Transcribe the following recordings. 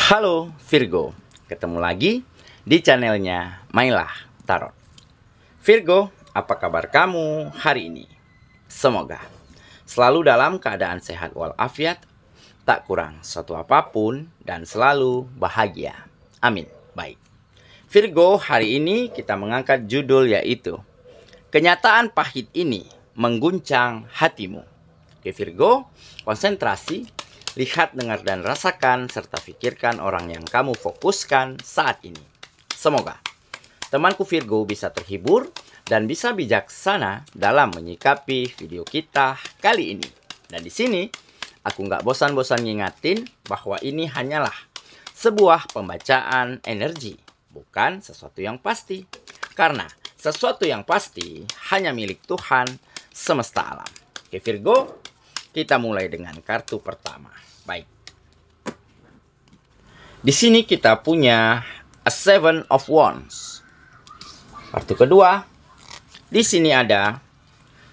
Halo Virgo, ketemu lagi di channelnya Mailah Tarot. Virgo, apa kabar kamu hari ini? Semoga selalu dalam keadaan sehat walafiat, tak kurang suatu apapun, dan selalu bahagia. Amin. Baik, Virgo, hari ini kita mengangkat judul yaitu kenyataan pahit ini mengguncang hatimu. Oke Virgo, konsentrasi. Lihat, dengar, dan rasakan, serta pikirkan orang yang kamu fokuskan saat ini. Semoga temanku Virgo bisa terhibur dan bisa bijaksana dalam menyikapi video kita kali ini. Dan di sini, aku nggak bosan-bosan ngingatin bahwa ini hanyalah sebuah pembacaan energi, bukan sesuatu yang pasti. Karena sesuatu yang pasti hanya milik Tuhan semesta alam. Oke Virgo, kita mulai dengan kartu pertama. Baik. Di sini kita punya a Seven of Wands. Kartu kedua, di sini ada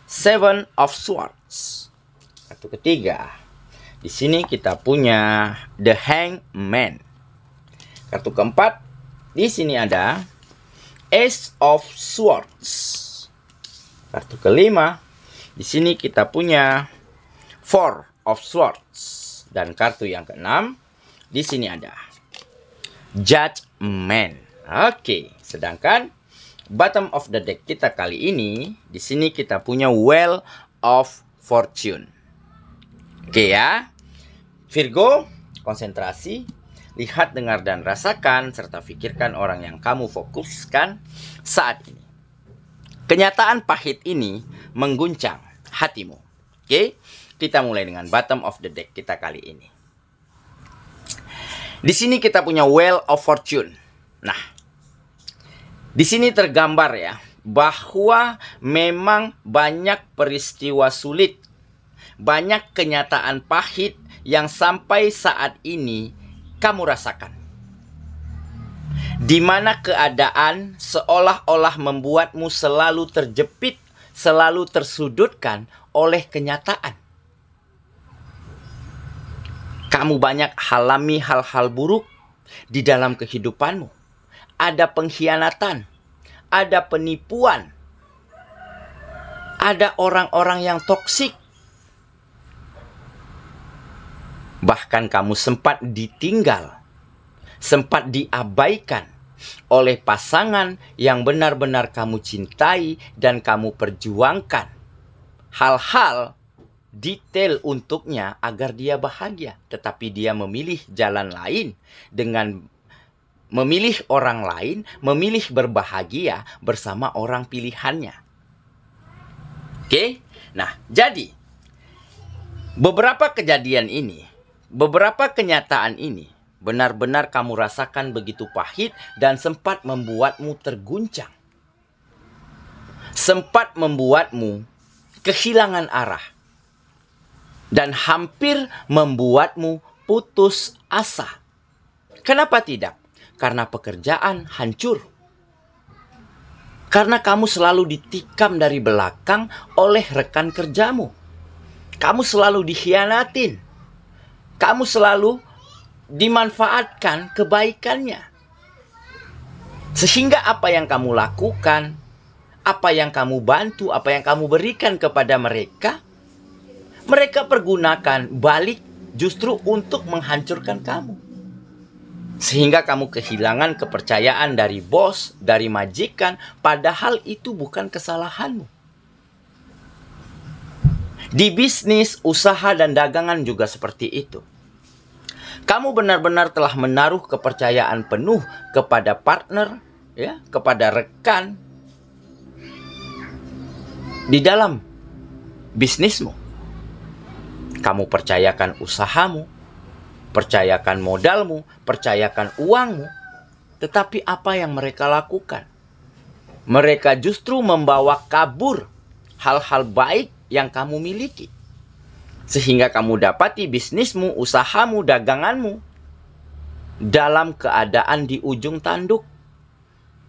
Seven of Swords. Kartu ketiga, di sini kita punya the Hangman. Kartu keempat, di sini ada Ace of Swords. Kartu kelima, di sini kita punya Four of Swords. Dan kartu yang keenam, di sini ada Judgment. Oke, sedangkan bottom of the deck kita kali ini, di sini kita punya Wheel of Fortune. Oke ya, Virgo, konsentrasi, lihat, dengar, dan rasakan, serta pikirkan orang yang kamu fokuskan saat ini. Kenyataan pahit ini mengguncang hatimu. Oke, kita mulai dengan bottom of the deck kita kali ini. Di sini kita punya Wheel of Fortune. Nah, di sini tergambar ya bahwa memang banyak peristiwa sulit, banyak kenyataan pahit yang sampai saat ini kamu rasakan. Di mana keadaan seolah-olah membuatmu selalu terjepit, selalu tersudutkan oleh kenyataan. Kamu banyak alami hal-hal buruk di dalam kehidupanmu. Ada pengkhianatan, ada penipuan, ada orang-orang yang toksik. Bahkan kamu sempat ditinggal, sempat diabaikan oleh pasangan yang benar-benar kamu cintai dan kamu perjuangkan hal-hal detail untuknya agar dia bahagia, tetapi dia memilih jalan lain dengan memilih orang lain, memilih berbahagia bersama orang pilihannya. Oke? Nah, jadi beberapa kejadian ini, beberapa kenyataan ini benar-benar kamu rasakan begitu pahit dan sempat membuatmu terguncang. Sempat membuatmu kehilangan arah. Dan hampir membuatmu putus asa. Kenapa tidak? Karena pekerjaan hancur. Karena kamu selalu ditikam dari belakang oleh rekan kerjamu. Kamu selalu dikhianatin. Kamu selalu dimanfaatkan kebaikannya. Sehingga apa yang kamu lakukan, apa yang kamu bantu, apa yang kamu berikan kepada mereka, mereka pergunakan balik justru untuk menghancurkan kamu. Sehingga kamu kehilangan kepercayaan dari bos, dari majikan, padahal itu bukan kesalahanmu. Di bisnis, usaha, dan dagangan juga seperti itu. Kamu benar-benar telah menaruh kepercayaan penuh kepada partner, ya, kepada rekan di dalam bisnismu. Kamu percayakan usahamu, percayakan modalmu, percayakan uangmu. Tetapi apa yang mereka lakukan? Mereka justru membawa kabur hal-hal baik yang kamu miliki. Sehingga kamu dapati bisnismu, usahamu, daganganmu dalam keadaan di ujung tanduk.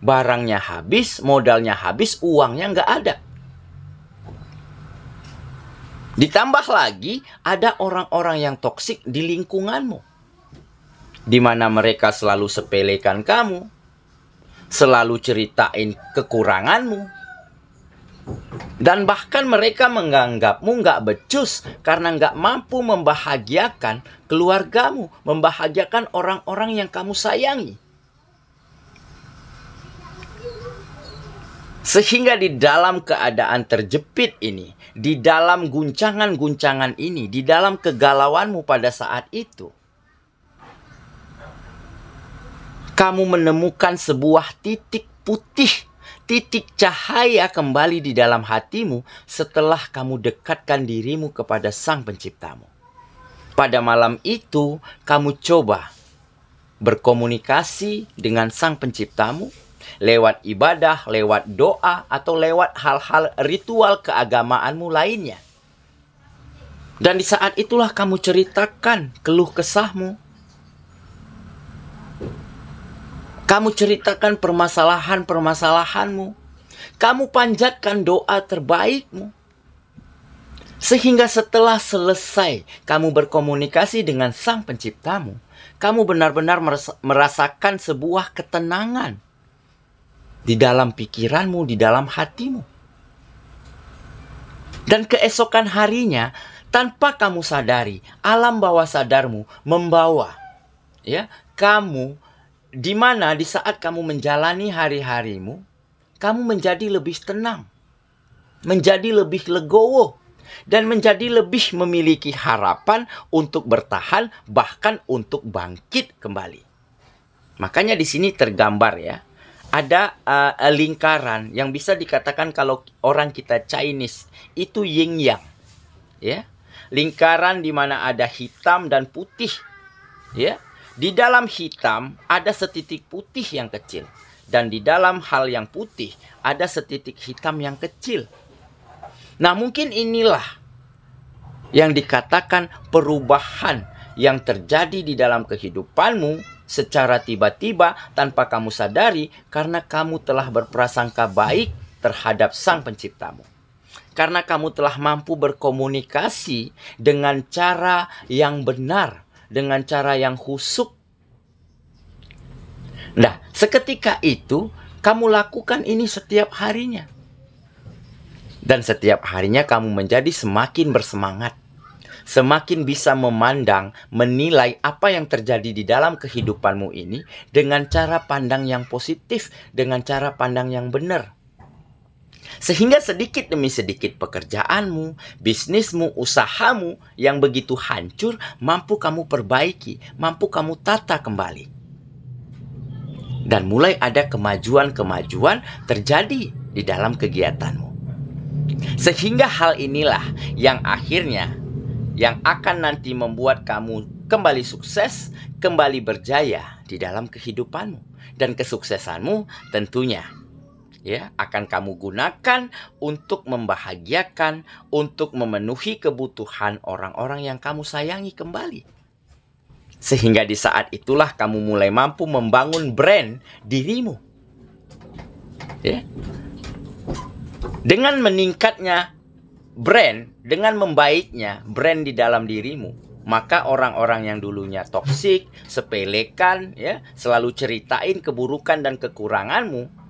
Barangnya habis, modalnya habis, uangnya nggak ada. Ditambah lagi ada orang-orang yang toksik di lingkunganmu. di mana mereka selalu sepelekan kamu, selalu ceritain kekuranganmu, dan bahkan mereka menganggapmu nggak becus karena nggak mampu membahagiakan keluargamu, membahagiakan orang-orang yang kamu sayangi. Sehingga di dalam keadaan terjepit ini, di dalam guncangan-guncangan ini, di dalam kegalauanmu pada saat itu, kamu menemukan sebuah titik putih, titik cahaya kembali di dalam hatimu setelah kamu dekatkan dirimu kepada Sang Penciptamu. Pada malam itu, kamu coba berkomunikasi dengan Sang Penciptamu lewat ibadah, lewat doa, atau lewat hal-hal ritual keagamaanmu lainnya. Dan di saat itulah kamu ceritakan keluh kesahmu. Kamu ceritakan permasalahan-permasalahanmu. Kamu panjatkan doa terbaikmu. Sehingga setelah selesai kamu berkomunikasi dengan Sang Penciptamu, kamu benar-benar merasakan sebuah ketenangan di dalam pikiranmu, di dalam hatimu. Dan keesokan harinya, tanpa kamu sadari, alam bawah sadarmu membawa kamu, di mana di saat kamu menjalani hari-harimu, kamu menjadi lebih tenang, menjadi lebih legowo, dan menjadi lebih memiliki harapan untuk bertahan, bahkan untuk bangkit kembali. Makanya di sini tergambar ada lingkaran yang bisa dikatakan kalau orang kita Chinese itu yin yang, lingkaran di mana ada hitam dan putih, Di dalam hitam ada setitik putih yang kecil, dan di dalam hal yang putih ada setitik hitam yang kecil. Nah, mungkin inilah yang dikatakan perubahan yang terjadi di dalam kehidupanmu secara tiba-tiba tanpa kamu sadari, karena kamu telah berprasangka baik terhadap Sang Penciptamu. Karena kamu telah mampu berkomunikasi dengan cara yang benar, dengan cara yang khusyuk. Nah, seketika itu kamu lakukan ini setiap harinya. Dan setiap harinya kamu menjadi semakin bersemangat, semakin bisa memandang, menilai apa yang terjadi di dalam kehidupanmu ini dengan cara pandang yang positif, dengan cara pandang yang benar. Sehingga sedikit demi sedikit pekerjaanmu, bisnismu, usahamu yang begitu hancur mampu kamu perbaiki, mampu kamu tata kembali. Dan mulai ada kemajuan-kemajuan terjadi di dalam kegiatanmu. Sehingga hal inilah yang akhirnya yang akan nanti membuat kamu kembali sukses, kembali berjaya di dalam kehidupanmu. Dan kesuksesanmu tentunya akan kamu gunakan untuk membahagiakan, untuk memenuhi kebutuhan orang-orang yang kamu sayangi kembali. Sehingga di saat itulah kamu mulai mampu membangun brand dirimu. Dengan meningkatnya brand, dengan membaiknya brand di dalam dirimu, maka orang-orang yang dulunya toksik, sepelekan, selalu ceritain keburukan dan kekuranganmu,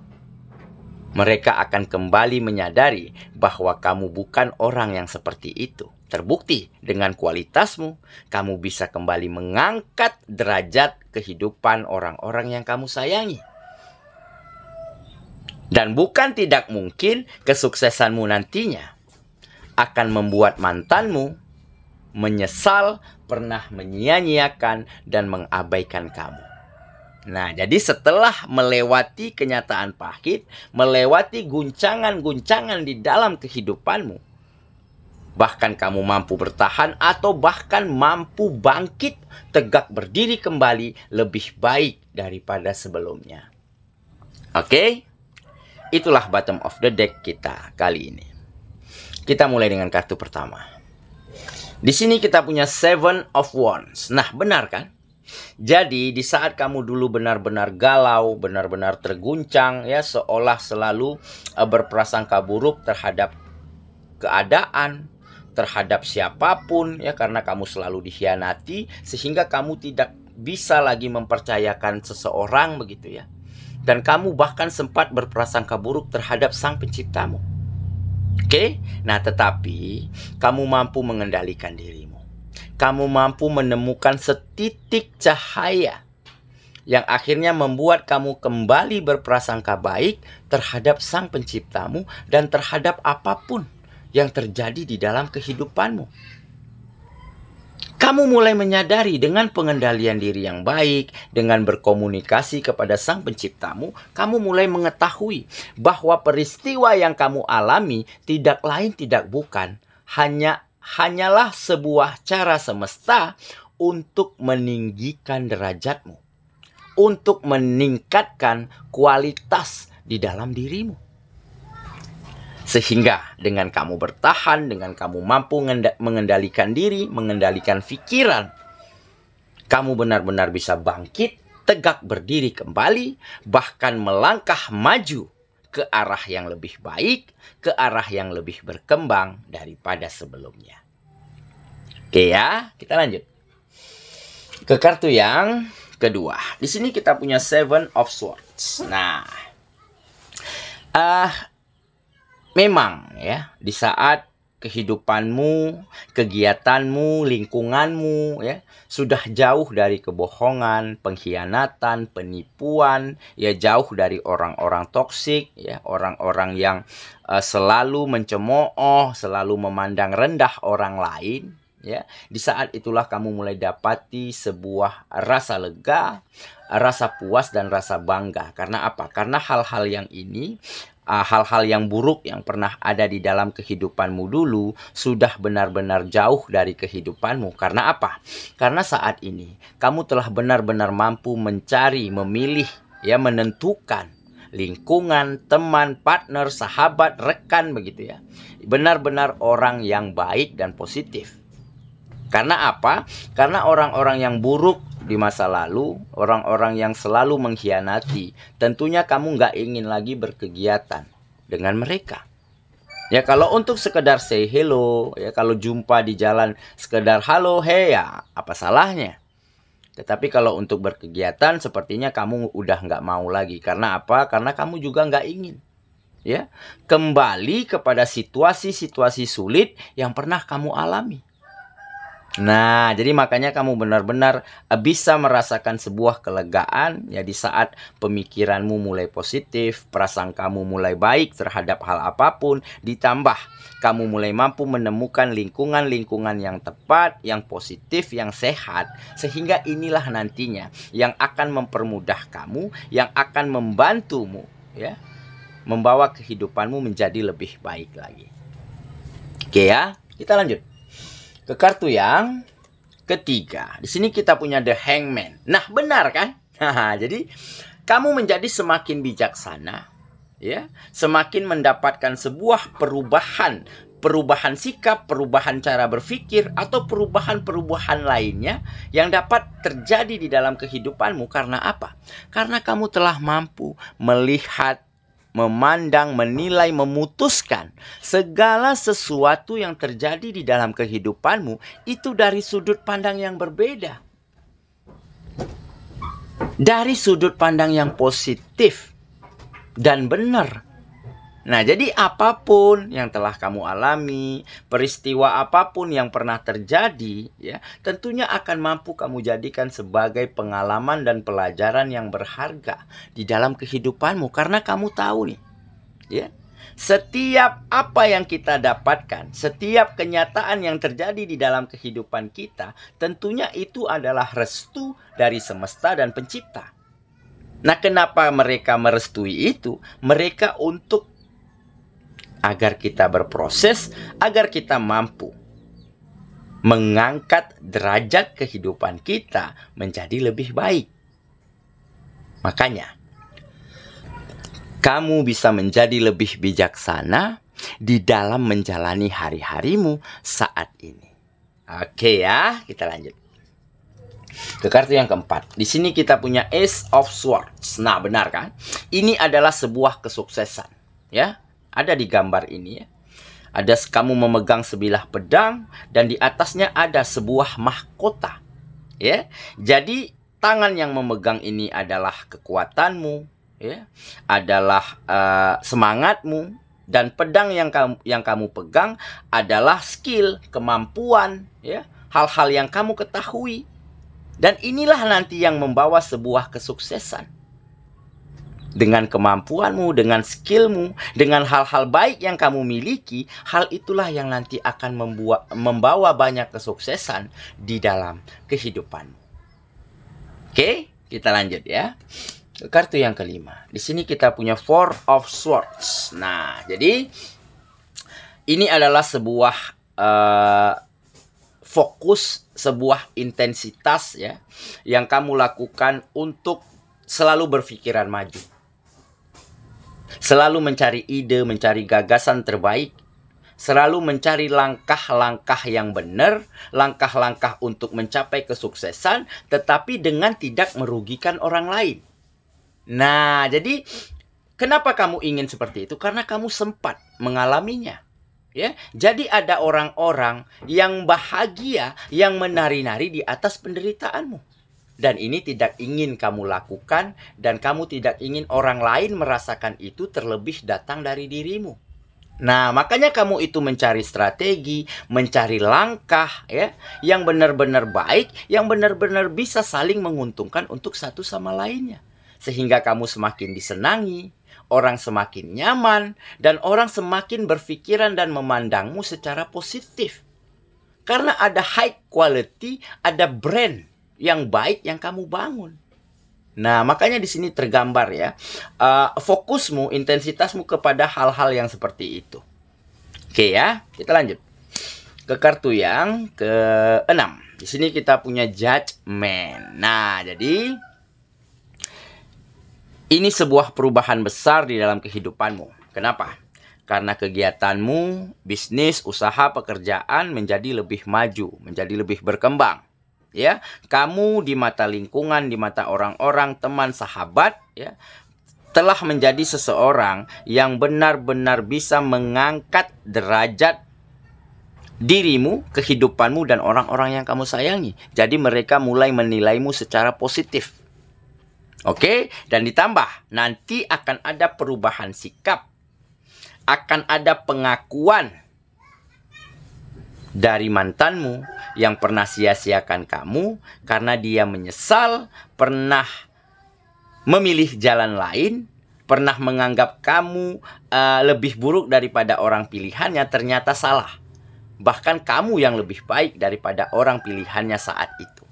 mereka akan kembali menyadari bahwa kamu bukan orang yang seperti itu. Terbukti dengan kualitasmu, kamu bisa kembali mengangkat derajat kehidupan orang-orang yang kamu sayangi. Dan bukan tidak mungkin kesuksesanmu nantinya akan membuat mantanmu menyesal pernah menyia-nyiakan dan mengabaikan kamu. Nah, jadi setelah melewati kenyataan pahit, melewati guncangan-guncangan di dalam kehidupanmu, bahkan kamu mampu bertahan atau bahkan mampu bangkit, tegak berdiri kembali lebih baik daripada sebelumnya. Oke? Itulah bottom of the deck kita kali ini. Kita mulai dengan kartu pertama. Di sini kita punya Seven of Wands. Nah, benar kan? Jadi di saat kamu dulu benar-benar galau, benar-benar terguncang, seolah selalu berprasangka buruk terhadap keadaan, terhadap siapapun, karena kamu selalu dikhianati, sehingga kamu tidak bisa lagi mempercayakan seseorang begitu ya. Dan kamu bahkan sempat berprasangka buruk terhadap Sang Penciptamu. Oke? Nah, tetapi kamu mampu mengendalikan dirimu. Kamu mampu menemukan setitik cahaya yang akhirnya membuat kamu kembali berprasangka baik terhadap Sang Penciptamu dan terhadap apapun yang terjadi di dalam kehidupanmu. Kamu mulai menyadari dengan pengendalian diri yang baik, dengan berkomunikasi kepada Sang Penciptamu, kamu mulai mengetahui bahwa peristiwa yang kamu alami tidak lain tidak bukan hanyalah sebuah cara semesta untuk meninggikan derajatmu, untuk meningkatkan kualitas di dalam dirimu. Sehingga dengan kamu bertahan, dengan kamu mampu mengendalikan diri, mengendalikan pikiran, kamu benar-benar bisa bangkit, tegak berdiri kembali, bahkan melangkah maju ke arah yang lebih baik, ke arah yang lebih berkembang daripada sebelumnya. Oke ya, kita lanjut ke kartu yang kedua. Di sini kita punya Seven of Swords. Nah, memang ya, di saat kehidupanmu, kegiatanmu, lingkunganmu ya sudah jauh dari kebohongan, pengkhianatan, penipuan, ya jauh dari orang-orang toksik, ya orang-orang yang selalu mencemooh, selalu memandang rendah orang lain, ya. Di saat itulah kamu mulai dapati sebuah rasa lega, rasa puas dan rasa bangga. Karena apa? Karena hal-hal yang ini, hal-hal yang buruk yang pernah ada di dalam kehidupanmu dulu sudah benar-benar jauh dari kehidupanmu. Karena apa? Karena saat ini kamu telah benar-benar mampu mencari, memilih, ya menentukan lingkungan, teman, partner, sahabat, rekan begitu ya. Benar-benar orang yang baik dan positif. Karena apa? Karena orang-orang yang buruk di masa lalu, orang-orang yang selalu mengkhianati, tentunya kamu nggak ingin lagi berkegiatan dengan mereka. Ya kalau untuk sekedar say hello, ya kalau jumpa di jalan sekedar halo, hey ya apa salahnya? Tetapi kalau untuk berkegiatan sepertinya kamu udah nggak mau lagi. Karena apa? Karena kamu juga nggak ingin ya kembali kepada situasi-situasi sulit yang pernah kamu alami. Nah, jadi makanya kamu benar-benar bisa merasakan sebuah kelegaan ya di saat pemikiranmu mulai positif, prasangkamu mulai baik terhadap hal apapun, ditambah kamu mulai mampu menemukan lingkungan-lingkungan yang tepat, yang positif, yang sehat, sehingga inilah nantinya yang akan mempermudah kamu, yang akan membantumu ya, membawa kehidupanmu menjadi lebih baik lagi. Oke ya, kita lanjut ke kartu yang ketiga. Di sini kita punya The Hangman. Nah, benar kan? Jadi kamu menjadi semakin bijaksana, ya, semakin mendapatkan sebuah perubahan sikap, perubahan cara berpikir, atau perubahan lainnya yang dapat terjadi di dalam kehidupanmu. Karena apa? Karena kamu telah mampu melihat, memandang, menilai, memutuskan segala sesuatu yang terjadi di dalam kehidupanmu itu dari sudut pandang yang berbeda. Dari sudut pandang yang positif dan benar. Nah, jadi apapun yang telah kamu alami, peristiwa apapun yang pernah terjadi, ya, tentunya akan mampu kamu jadikan sebagai pengalaman dan pelajaran yang berharga di dalam kehidupanmu. Karena kamu tahu nih, ya, setiap apa yang kita dapatkan, setiap kenyataan yang terjadi di dalam kehidupan kita, tentunya itu adalah restu dari semesta dan pencipta. Nah, kenapa mereka merestui itu? Mereka untuk agar kita berproses, agar kita mampu mengangkat derajat kehidupan kita menjadi lebih baik. Makanya, kamu bisa menjadi lebih bijaksana di dalam menjalani hari-harimu saat ini. Oke ya, kita lanjut ke kartu yang keempat. Di sini kita punya Ace of Swords. Nah, benar kan? Ini adalah sebuah kesuksesan, ya. Ada di gambar ini ya. Ada kamu memegang sebilah pedang dan di atasnya ada sebuah mahkota. Ya. Jadi tangan yang memegang ini adalah kekuatanmu, ya, adalah semangatmu, dan pedang yang kamu pegang adalah skill, kemampuan, ya, hal-hal yang kamu ketahui. Dan inilah nanti yang membawa sebuah kesuksesan. Dengan kemampuanmu, dengan skillmu, dengan hal-hal baik yang kamu miliki, hal itulah yang nanti akan membawa banyak kesuksesan di dalam kehidupanmu. Oke, kita lanjut ya. Kartu yang kelima. Di sini kita punya Four of Swords. Nah, jadi ini adalah sebuah fokus, sebuah intensitas ya yang kamu lakukan untuk selalu berpikiran maju. Selalu mencari ide, mencari gagasan terbaik, selalu mencari langkah-langkah yang benar, langkah-langkah untuk mencapai kesuksesan, tetapi dengan tidak merugikan orang lain. Nah, jadi kenapa kamu ingin seperti itu? Karena kamu sempat mengalaminya. Ya, jadi ada orang-orang yang bahagia, yang menari-nari di atas penderitaanmu. Dan ini tidak ingin kamu lakukan, dan kamu tidak ingin orang lain merasakan itu, terlebih datang dari dirimu. Nah, makanya kamu itu mencari strategi, mencari langkah ya, yang benar-benar baik, yang benar-benar bisa saling menguntungkan untuk satu sama lainnya. Sehingga kamu semakin disenangi, orang semakin nyaman, dan orang semakin berpikiran dan memandangmu secara positif. Karena ada high quality, ada brand yang baik yang kamu bangun. Nah, makanya di sini tergambar ya, fokusmu, intensitasmu kepada hal-hal yang seperti itu. Oke ya, kita lanjut ke kartu yang ke-6. Di sini kita punya Judgment. Nah, jadi ini sebuah perubahan besar di dalam kehidupanmu. Kenapa? Karena kegiatanmu, bisnis, usaha, pekerjaan menjadi lebih maju, menjadi lebih berkembang. Ya, kamu di mata lingkungan, di mata orang-orang, teman, sahabat, ya, telah menjadi seseorang yang benar-benar bisa mengangkat derajat dirimu, kehidupanmu, dan orang-orang yang kamu sayangi. Jadi mereka mulai menilaimu secara positif. Oke, dan ditambah nanti akan ada perubahan sikap, akan ada pengakuan dari mantanmu yang pernah sia-siakan kamu karena dia menyesal, pernah memilih jalan lain, pernah menganggap kamu lebih buruk daripada orang pilihannya, ternyata salah. Bahkan kamu yang lebih baik daripada orang pilihannya saat itu.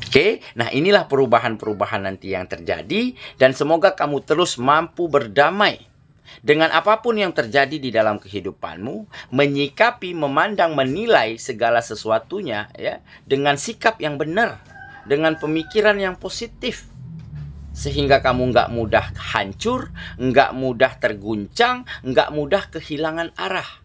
Oke, nah inilah perubahan-perubahan nanti yang terjadi, dan semoga kamu terus mampu berdamai dengan apapun yang terjadi di dalam kehidupanmu, menyikapi, memandang, menilai segala sesuatunya ya dengan sikap yang benar, dengan pemikiran yang positif, sehingga kamu nggak mudah hancur, nggak mudah terguncang, nggak mudah kehilangan arah.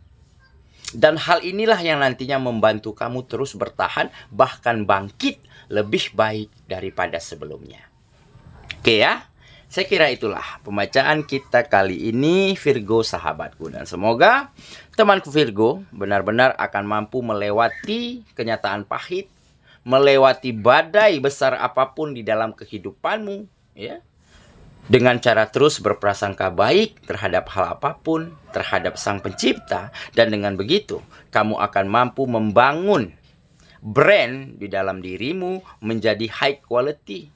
Dan hal inilah yang nantinya membantu kamu terus bertahan, bahkan bangkit lebih baik daripada sebelumnya. Oke ya, saya kira itulah pembacaan kita kali ini, Virgo sahabatku. Dan semoga temanku Virgo benar-benar akan mampu melewati kenyataan pahit, melewati badai besar apapun di dalam kehidupanmu, ya, dengan cara terus berprasangka baik terhadap hal apapun, terhadap Sang Pencipta. Dan dengan begitu, kamu akan mampu membangun brand di dalam dirimu menjadi high quality,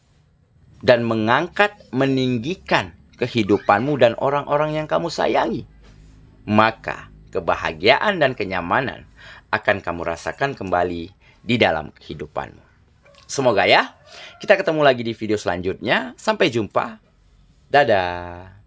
dan mengangkat, meninggikan kehidupanmu dan orang-orang yang kamu sayangi. Maka kebahagiaan dan kenyamanan akan kamu rasakan kembali di dalam kehidupanmu. Semoga ya, kita ketemu lagi di video selanjutnya. Sampai jumpa. Dadah.